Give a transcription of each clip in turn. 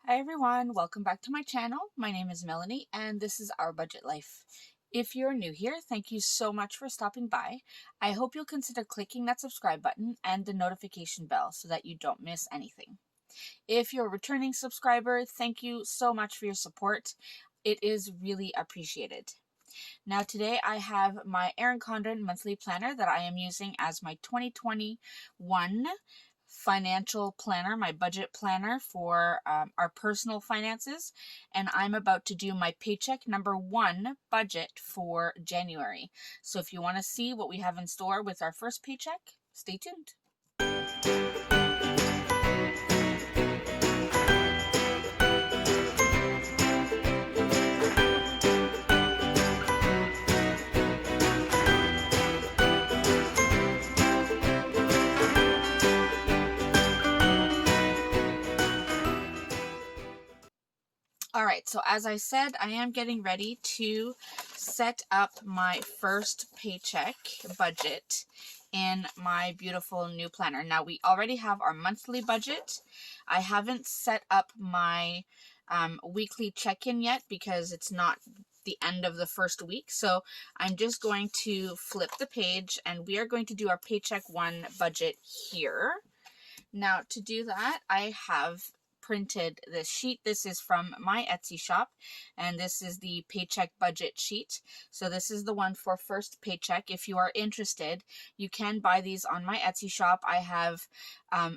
Hi everyone, welcome back to my channel. My name is Melanie and this is Our Budget Life. If you're new here, thank you so much for stopping by. I hope you'll consider clicking that subscribe button and the notification bell so that you don't miss anything. If you're a returning subscriber, thank you so much for your support. It is really appreciated. Now today I have my Erin Condren Monthly Planner that I am using as my 2021 financial planner, my budget planner for our personal finances, and I'm about to do my paycheck number 1 budget for January. So if you want to see what we have in store with our first paycheck, stay tuned. All right, so as I said, I am getting ready to set up my first paycheck budget in my beautiful new planner. Now, we already have our monthly budget. I haven't set up my weekly check-in yet because it's not the end of the first week. So I'm just going to flip the page and we are going to do our paycheck 1 budget here. Now, to do that, I have printed this sheet. This is from my Etsy shop, and this is the paycheck budget sheet. So this is the one for first paycheck. If you are interested, you can buy these on my Etsy shop. I have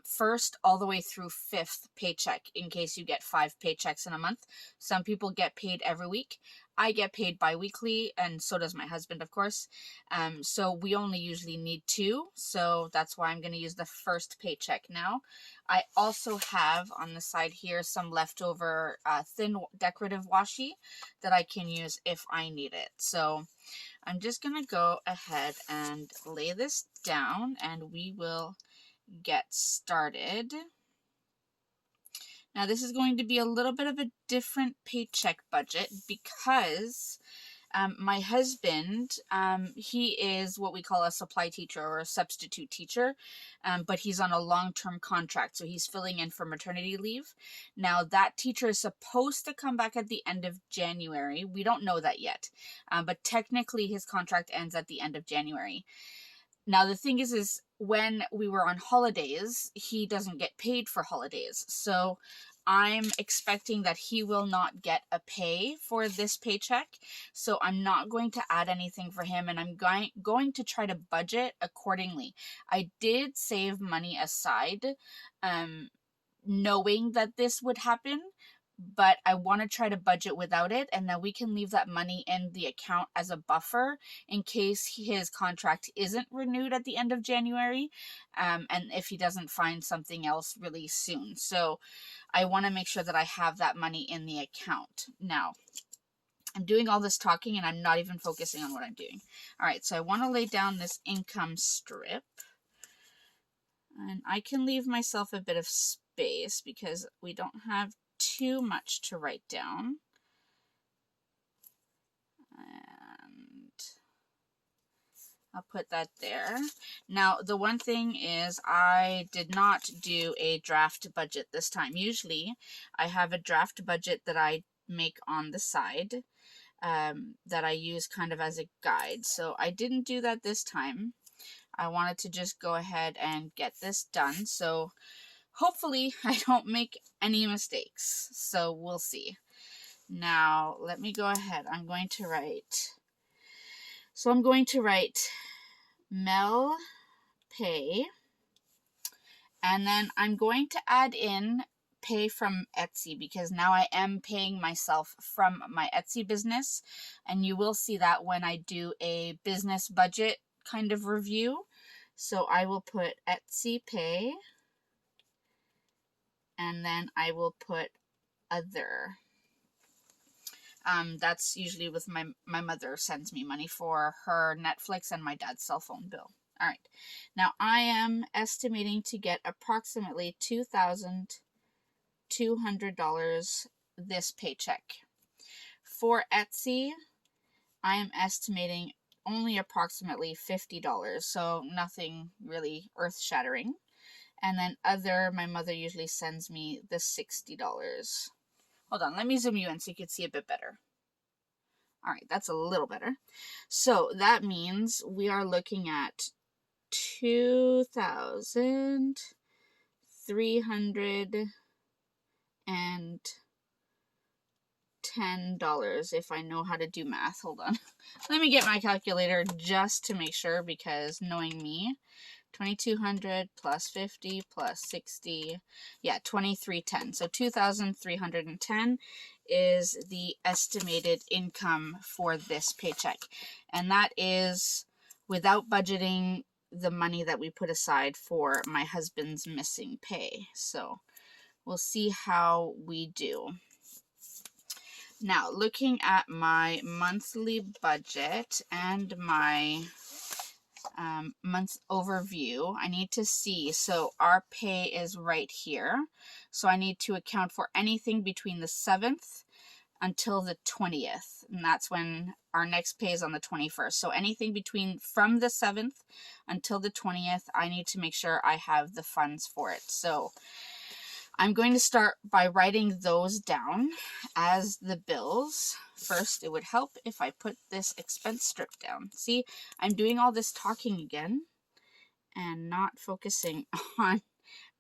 first all the way through 5th paycheck in case you get 5 paychecks in a month. Some people get paid every week. I get paid bi-weekly, and so does my husband, of course. So we only usually need 2, so that's why I'm going to use the first paycheck now. I also have on the side here some leftover thin decorative washi that I can use if I need it. So I'm just going to go ahead and lay this down and we will get started. Now this is going to be a little bit of a different paycheck budget because my husband, he is what we call a supply teacher or a substitute teacher, but he's on a long-term contract, so he's filling in for maternity leave. Now, that teacher is supposed to come back at the end of January. We don't know that yet, but technically his contract ends at the end of January. Now, the thing is when we were on holidays, he doesn't get paid for holidays. So I'm expecting that he will not get a pay for this paycheck. So I'm not going to add anything for him, and I'm going to try to budget accordingly. I did save money aside, knowing that this would happen, but I want to try to budget without it, and then we can leave that money in the account as a buffer in case his contract isn't renewed at the end of January, and if he doesn't find something else really soon. So I want to make sure that I have that money in the account. Now, I'm doing all this talking and I'm not even focusing on what I'm doing. All right, so I want to lay down this income strip, and I can leave myself a bit of space because we don't have too much to write down. And I'll put that there. Now, the one thing is I did not do a draft budget this time. Usually, I have a draft budget that I make on the side that I use kind of as a guide. So I didn't do that this time. I wanted to just go ahead and get this done. So hopefully I don't make any mistakes. So we'll see. Now, let me go ahead. I'm going to write Mel Pay, and then I'm going to add in pay from Etsy because now I am paying myself from my Etsy business, and you will see that when I do a business budget kind of review. So I will put Etsy pay, and then I will put other. That's usually with my mother sends me money for her Netflix and my dad's cell phone bill. All right. Now I am estimating to get approximately $2,200 this paycheck. For Etsy, I am estimating only approximately $50, so nothing really earth-shattering. And then other, my mother usually sends me the $60. Hold on, let me zoom you in so you can see a bit better. All right, that's a little better. So that means we are looking at $2,310 if I know how to do math. Hold on. Let me get my calculator just to make sure, because knowing me, 2,200 plus 50 plus 60, yeah, 2,310. So 2,310 is the estimated income for this paycheck. And that is without budgeting the money that we put aside for my husband's missing pay. So we'll see how we do. Now, looking at my monthly budget and my month overview, I need to see, so our pay is right here. So I need to account for anything between the 7th until the 20th. And that's when our next pay is on the 21st. So anything from the 7th until the 20th, I need to make sure I have the funds for it. So I'm going to start by writing those down as the bills. First, it would help if I put this expense strip down. See, I'm doing all this talking again and not focusing on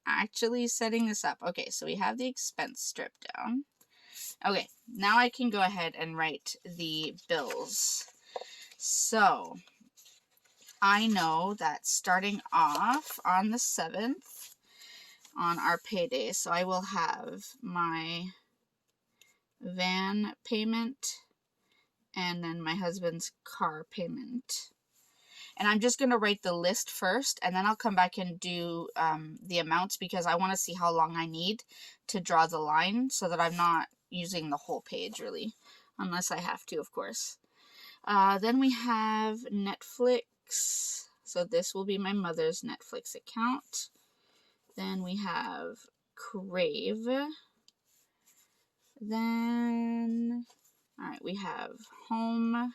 actually setting this up. Okay, so we have the expense strip down. Okay, now I can go ahead and write the bills. So I know that starting off on the 7th, on our payday, so I will have my van payment and then my husband's car payment. And I'm just going to write the list first, and then I'll come back and do the amounts, because I want to see how long I need to draw the line so that I'm not using the whole page really, unless I have to, of course. Then we have Netflix. So this will be my mother's Netflix account. Then we have Crave. Then, all right, we have home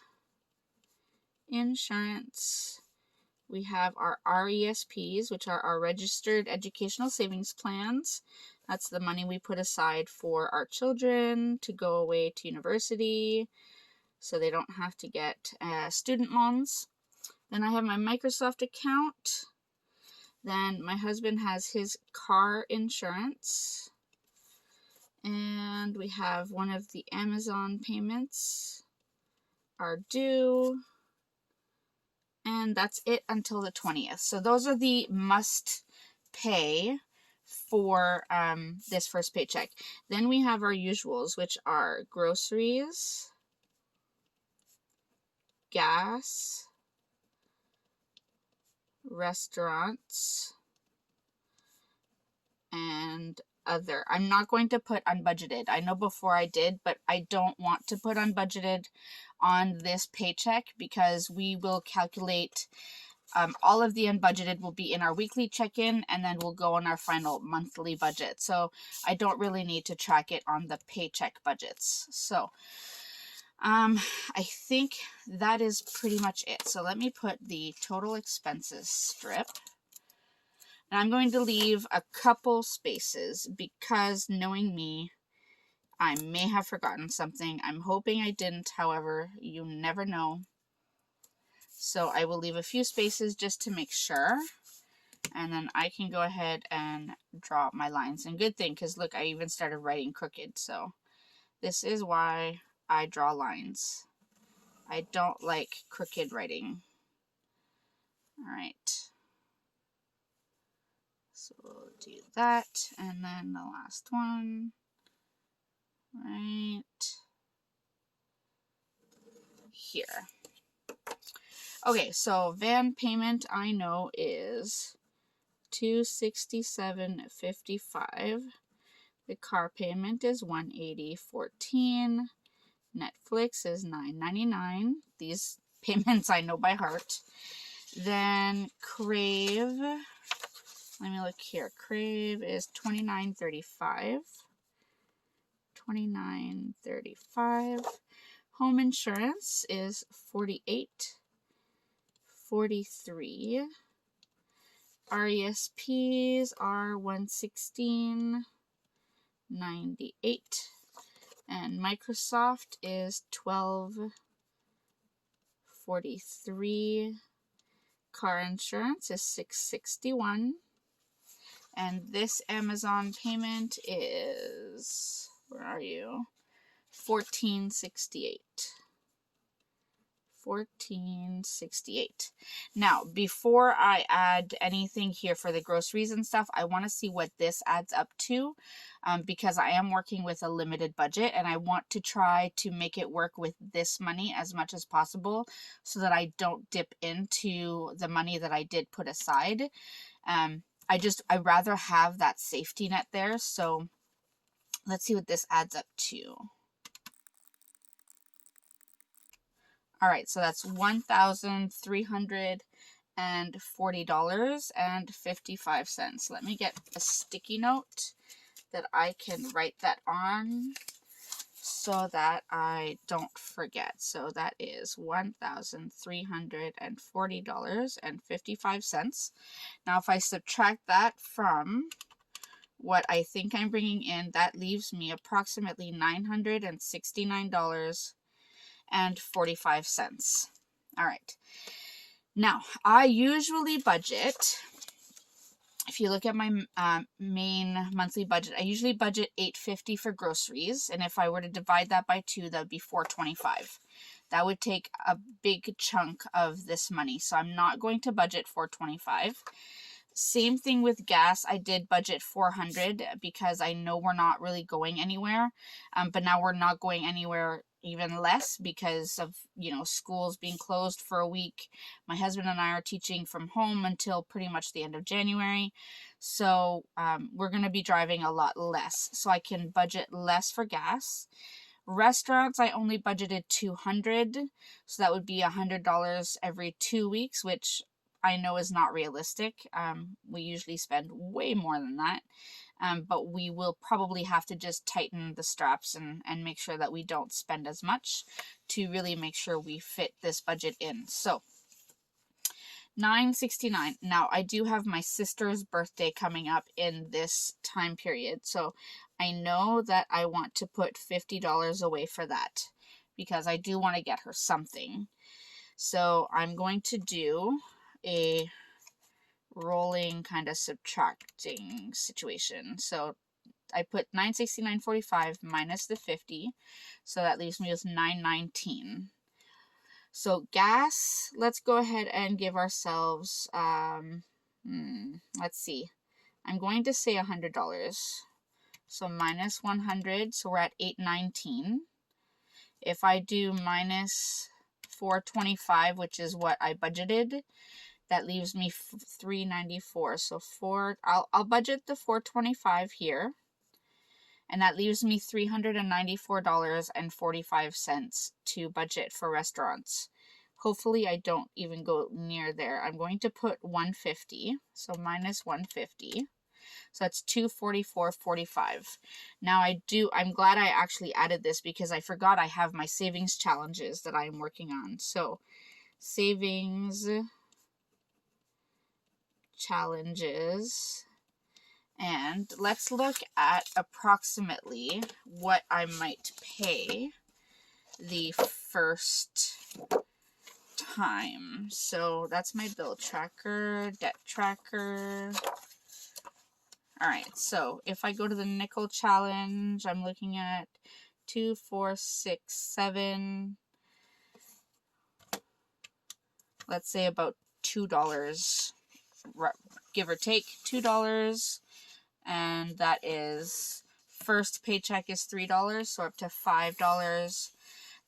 insurance. We have our RESPs, which are our registered educational savings plans. That's the money we put aside for our children to go away to university so they don't have to get student loans. Then I have my Microsoft account. Then my husband has his car insurance. And we have one of the Amazon payments are due. And that's it until the 20th. So those are the must pay for this first paycheck. Then we have our usuals, which are groceries, gas, restaurants, and other. I'm not going to put unbudgeted. I know before I did, but I don't want to put unbudgeted on this paycheck, because we will calculate all of the unbudgeted will be in our weekly check-in, and then we'll go on our final monthly budget. So I don't really need to track it on the paycheck budgets. So I think that is pretty much it. So let me put the total expenses strip. And I'm going to leave a couple spaces, because knowing me, I may have forgotten something. I'm hoping I didn't, however, you never know. So I will leave a few spaces just to make sure. And then I can go ahead and draw my lines. And good thing, because look, I even started writing crooked. So this is why I draw lines. I don't like crooked writing. All right. So we'll do that, and then the last one, right here. Okay, so van payment I know is $267.55. The car payment is $180.14. Netflix is $9.99. These payments I know by heart. Then Crave. Let me look here. Crave is $29.35. $29.35. Home insurance is $48.43. RESPs are $116.98. And Microsoft is $12.43. Car insurance is $6.61. And this Amazon payment is, where are you? $14.68. $14.68. Now, before I add anything here for the groceries and stuff, I want to see what this adds up to, because I am working with a limited budget and I want to try to make it work with this money as much as possible so that I don't dip into the money that I did put aside. I'd rather have that safety net there. So let's see what this adds up to. All right, so that's $1,340.55. Let me get a sticky note that I can write that on so that I don't forget. So that is $1,340.55. Now, if I subtract that from what I think I'm bringing in, that leaves me approximately $969.45. All right. Now, I usually budget, if you look at my main monthly budget, I usually budget $8.50 for groceries. And if I were to divide that by 2, that would be $4.25. That would take a big chunk of this money. So I'm not going to budget $4.25. Same thing with gas. I did budget $400 because I know we're not really going anywhere. But now we're not going anywhere even less because of, schools being closed for a week. My husband and I are teaching from home until pretty much the end of January. So we're going to be driving a lot less. So I can budget less for gas. Restaurants, I only budgeted $200. So that would be $100 every 2 weeks, which I know is not realistic. We usually spend way more than that. But we will probably have to just tighten the straps and make sure that we don't spend as much to really make sure we fit this budget in. So $9.69. Now, I do have my sister's birthday coming up in this time period. So I know that I want to put $50 away for that because I do want to get her something. So I'm going to do a rolling kind of subtracting situation. So I put $969.45 minus the 50, so that leaves me with $919. So gas, let's go ahead and give ourselves let's see, I'm going to say $100. So minus 100, so we're at $819. If I do minus $425, which is what I budgeted, that leaves me $394. So I'll budget the $425 here, and that leaves me $394.45 to budget for restaurants. Hopefully I don't even go near there. I'm going to put $150, so minus $150. So that's $244.45. Now I'm glad I actually added this because I forgot I have my savings challenges that I'm working on. So savings challenges, and let's look at approximately what I might pay the first time. So that's my bill tracker, debt tracker. All right, so if I go to the nickel challenge, I'm looking at 2, 4, 6, 7, let's say about $2, give or take $2, and that is, first paycheck is $3, so up to $5.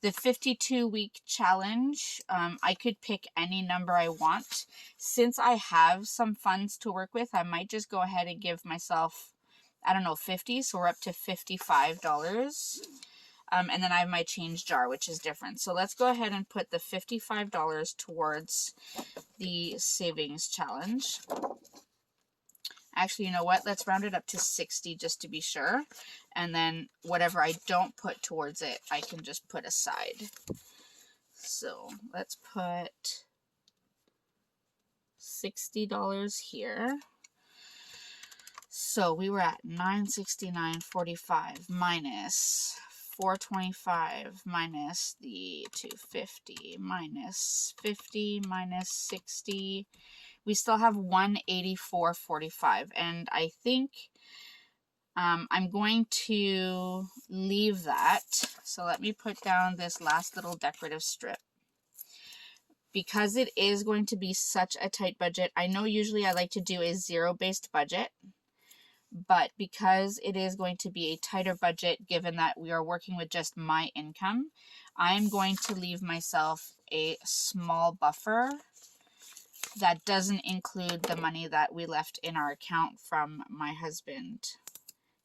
The 52-week challenge, I could pick any number I want. Since I have some funds to work with, I might just go ahead and give myself, I don't know, 50, so we're up to $55. And then I have my change jar, which is different. So let's go ahead and put the $55 towards the savings challenge. Actually, you know what? Let's round it up to 60 just to be sure. And then whatever I don't put towards it, I can just put aside. So let's put $60 here. So we were at $969.45 minus 425 minus the 250 minus 50 minus 60. We still have 184.45, and I think I'm going to leave that. So let me put down this last little decorative strip. Because it is going to be such a tight budget, I know usually I like to do a zero-based budget, but because it is going to be a tighter budget, given that we are working with just my income, I'm going to leave myself a small buffer that doesn't include the money that we left in our account from my husband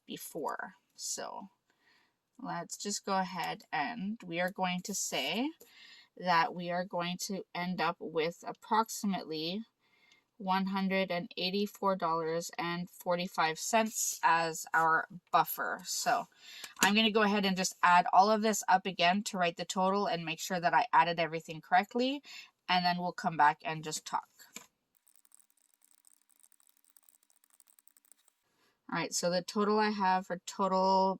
before. So let's just go ahead, and we are going to say that we are going to end up with approximately $184.45 as our buffer. So I'm going to go ahead and just add all of this up again to write the total and make sure that I added everything correctly, and then we'll come back and just talk. All right, so the total I have for total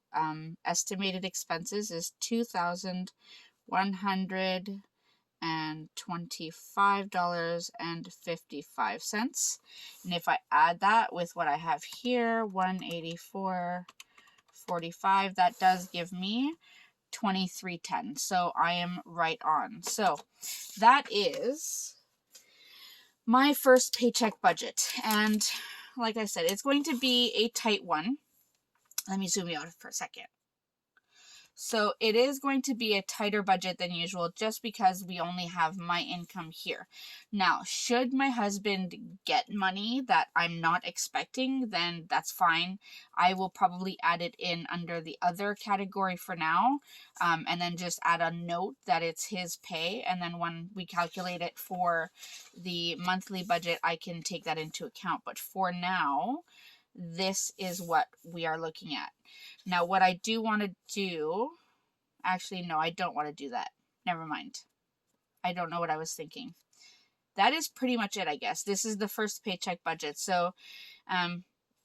estimated expenses is $2,125.55. And if I add that with what I have here, 184.45, that does give me 2310. So I am right on. So that is my first paycheck budget. And like I said, it's going to be a tight one. Let me zoom you out for a second. So it is going to be a tighter budget than usual just because we only have my income here. Now, should my husband get money that I'm not expecting, then that's fine. I will probably add it in under the other category for now, and then just add a note that it's his pay. And then when we calculate it for the monthly budget, I can take that into account. But for now, this is what we are looking at. Now, what I do want to do, actually, no, I don't want to do that. Never mind. I don't know what I was thinking. That is pretty much it, I guess. This is the first paycheck budget. So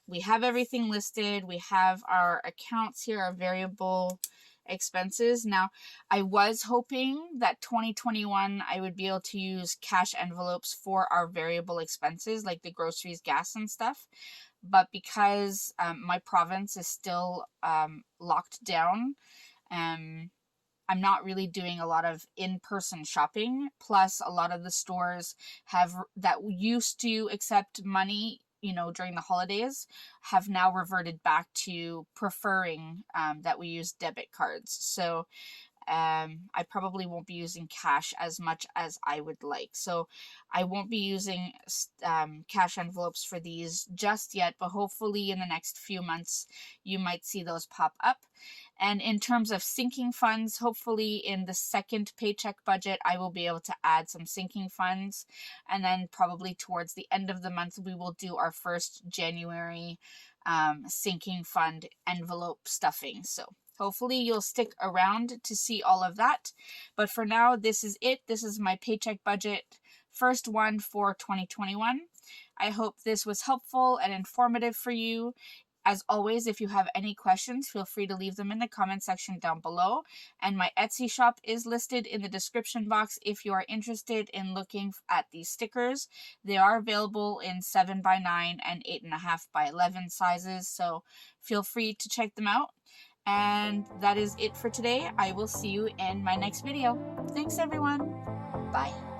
we have everything listed. We have our accounts here, our variable expenses. Now, I was hoping that 2021 I would be able to use cash envelopes for our variable expenses, like the groceries, gas, and stuff. But because my province is still locked down, I'm not really doing a lot of in-person shopping. Plus, a lot of the stores that used to accept money, during the holidays, have now reverted back to preferring that we use debit cards. So I probably won't be using cash as much as I would like. So I won't be using cash envelopes for these just yet, but hopefully in the next few months, you might see those pop up. And in terms of sinking funds, hopefully in the second paycheck budget, I will be able to add some sinking funds. And then probably towards the end of the month, we will do our first January sinking fund envelope stuffing. So hopefully you'll stick around to see all of that. But for now, this is it. This is my paycheck budget, first one for 2021. I hope this was helpful and informative for you. As always, if you have any questions, feel free to leave them in the comment section down below. And my Etsy shop is listed in the description box if you are interested in looking at these stickers. They are available in 7x9 and 8.5x11 sizes, so feel free to check them out. And that is it for today. I will see you in my next video. Thanks, everyone. Bye.